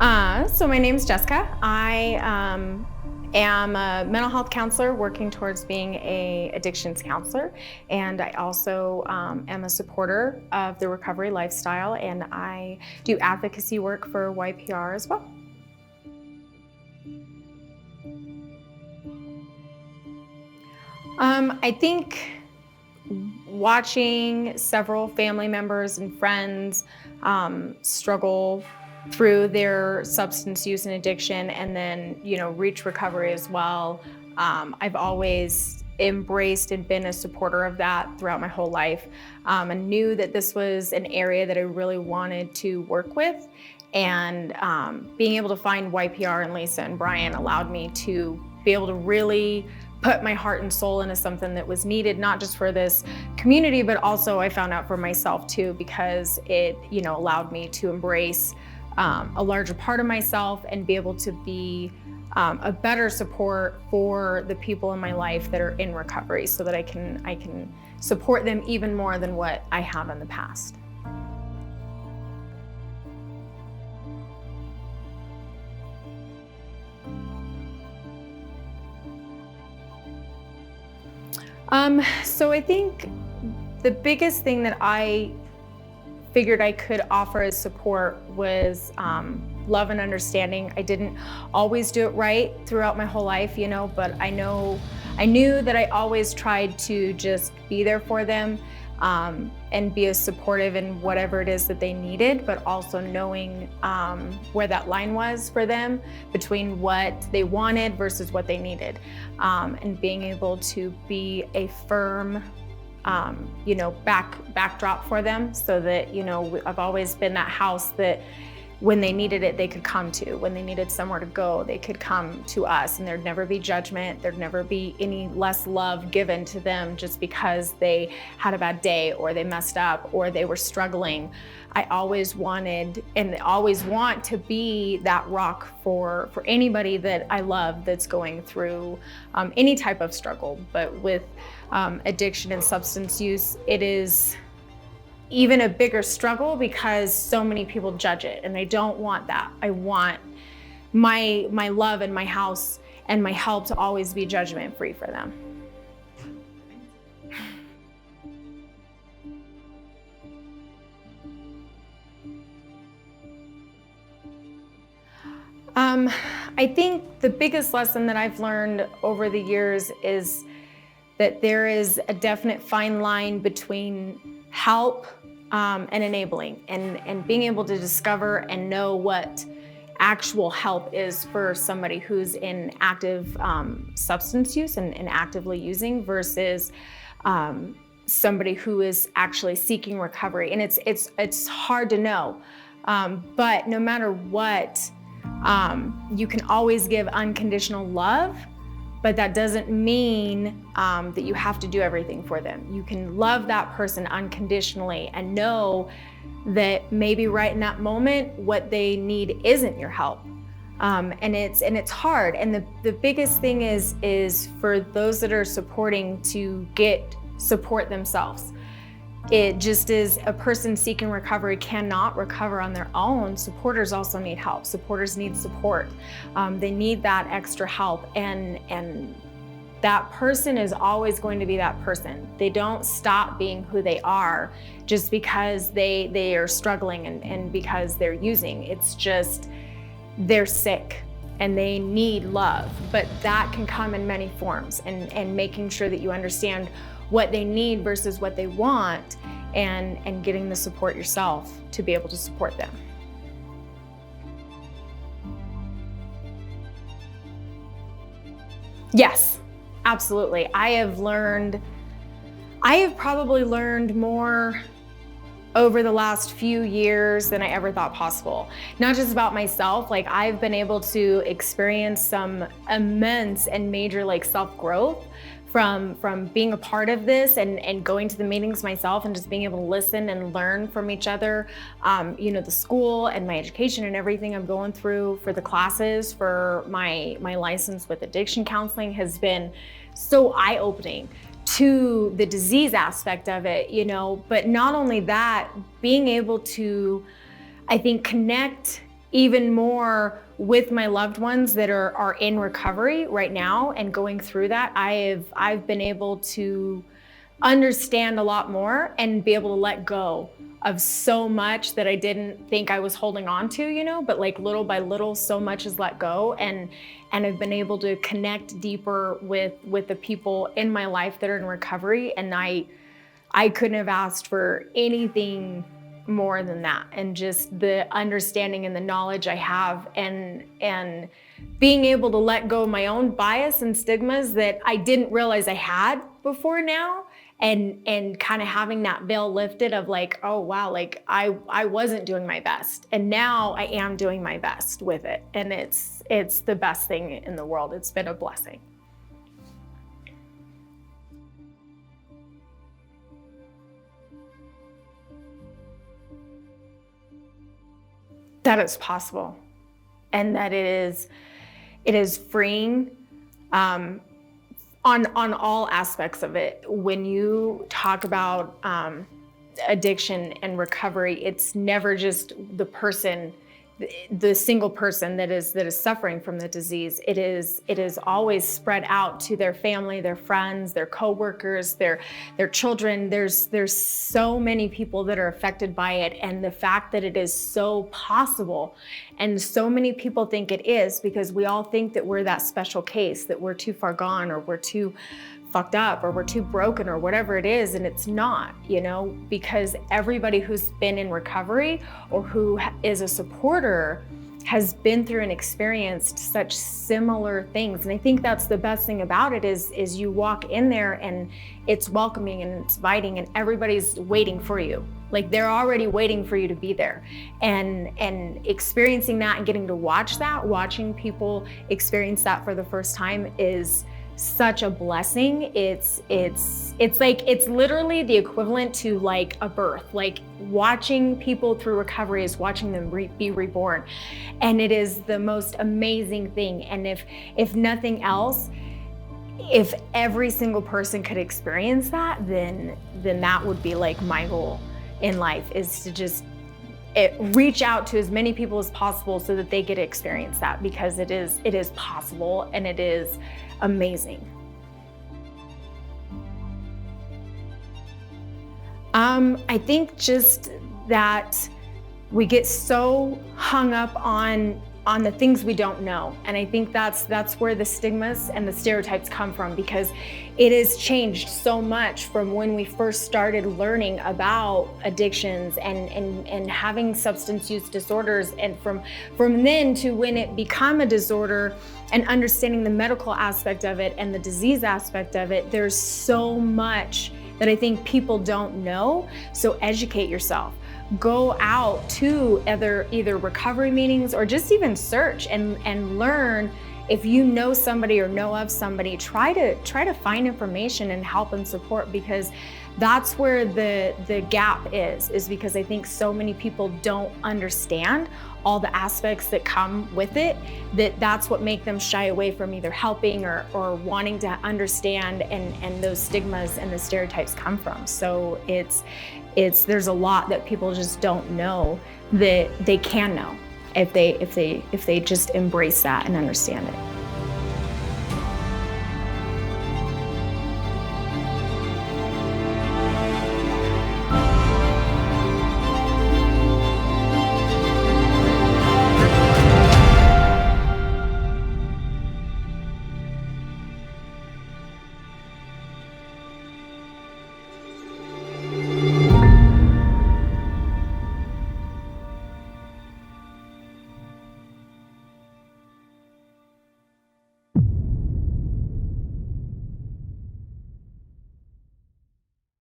So my name's Jessica. I am a mental health counselor working towards being an addictions counselor. And I also am a supporter of the recovery lifestyle, and I do advocacy work for YPR as well. I think watching several family members and friends struggle through their substance use and addiction, and then reach recovery as well. I've always embraced and been a supporter of that throughout my whole life, and knew that this was an area that I really wanted to work with. And being able to find YPR and Lisa and Brian allowed me to be able to really put my heart and soul into something that was needed, not just for this community, but also I found out for myself too, because it allowed me to embrace a larger part of myself and be able to be a better support for the people in my life that are in recovery, so that I can support them even more than what I have in the past. So I think the biggest thing that I figured I could offer as support was love and understanding. I didn't always do it right throughout my whole life, but I knew that I always tried to just be there for them and be as supportive in whatever it is that they needed, but also knowing where that line was for them between what they wanted versus what they needed, and being able to be a firm backdrop for them, so that I've always been that house that when they needed it, they could come to. When they needed somewhere to go, they could come to us, and there'd never be judgment. There'd never be any less love given to them just because they had a bad day or they messed up or they were struggling. I always wanted and always want to be that rock for anybody that I love that's going through any type of struggle. But with addiction and substance use, it is even a bigger struggle because so many people judge it, and I don't want that. I want my love and my house and my help to always be judgment-free for them. I think the biggest lesson that I've learned over the years is that there is a definite fine line between help and enabling, and being able to discover and know what actual help is for somebody who's in active substance use and actively using versus somebody who is actually seeking recovery. And it's hard to know, but no matter what, you can always give unconditional love. But that doesn't mean that you have to do everything for them. You can love that person unconditionally and know that maybe right in that moment, what they need isn't your help. And it's hard. And the biggest thing is for those that are supporting to get support themselves. It just is a person seeking recovery cannot recover on their own. Supporters also need help. Supporters need support. They need that extra help, and that person is always going to be that person. They don't stop being who they are just because they are struggling and because they're using. It's just they're sick and they need love, but that can come in many forms, and making sure that you understand what they need versus what they want, and getting the support yourself to be able to support them. Yes, absolutely. I have probably learned more over the last few years than I ever thought possible. Not just about myself, I've been able to experience some immense and major self-growth from being a part of this and going to the meetings myself and just being able to listen and learn from each other. The school and my education and everything I'm going through for the classes for my license with addiction counseling has been so eye-opening to the disease aspect of it, but not only that, being able to, I think, connect even more with my loved ones that are in recovery right now and going through that. I've been able to understand a lot more and be able to let go of so much that I didn't think I was holding on to, but like little by little, so much is let go. And I've been able to connect deeper with the people in my life that are in recovery. And I couldn't have asked for anything more than that. And just the understanding and the knowledge I have and being able to let go of my own bias and stigmas that I didn't realize I had before now. And kind of having that veil lifted of like, oh wow, like I wasn't doing my best, and now I am doing my best with it, and it's the best thing in the world. It's been a blessing. That it's possible, and that it is freeing. On all aspects of it. When you talk about addiction and recovery, it's never just the person, the single person that is suffering from the disease. It is always spread out to their family, their friends, their coworkers, their children. There's so many people that are affected by it, and the fact that it is so possible, and so many people think it is, because we all think that we're that special case, that we're too far gone, or we're too fucked up, or we're too broken, or whatever it is, and it's not, because everybody who's been in recovery or who is a supporter has been through and experienced such similar things. And I think that's the best thing about it is you walk in there and it's welcoming and it's inviting, and everybody's waiting for you. Like they're already waiting for you to be there, and experiencing that and getting to watching people experience that for the first time is such a blessing. It's literally the equivalent to like a birth. Like watching people through recovery is watching them be reborn, and it is the most amazing thing. And if nothing else, if every single person could experience that, then that would be like my goal in life, is to just reach out to as many people as possible so that they get to experience that, because it is possible and it is amazing. I think just that we get so hung up on the things we don't know. And I think that's where the stigmas and the stereotypes come from, because it has changed so much from when we first started learning about addictions and having substance use disorders, and from then to when it became a disorder and understanding the medical aspect of it and the disease aspect of it. There's so much that I think people don't know. So educate yourself. Go out to either recovery meetings or just even search and learn. If you know somebody or know of somebody, try to find information and help and support, because that's where the gap is because I think so many people don't understand all the aspects that come with it, that's what make them shy away from either helping or wanting to understand, and those stigmas and the stereotypes come from. So there's a lot that people just don't know that they can know if they just embrace that and understand it.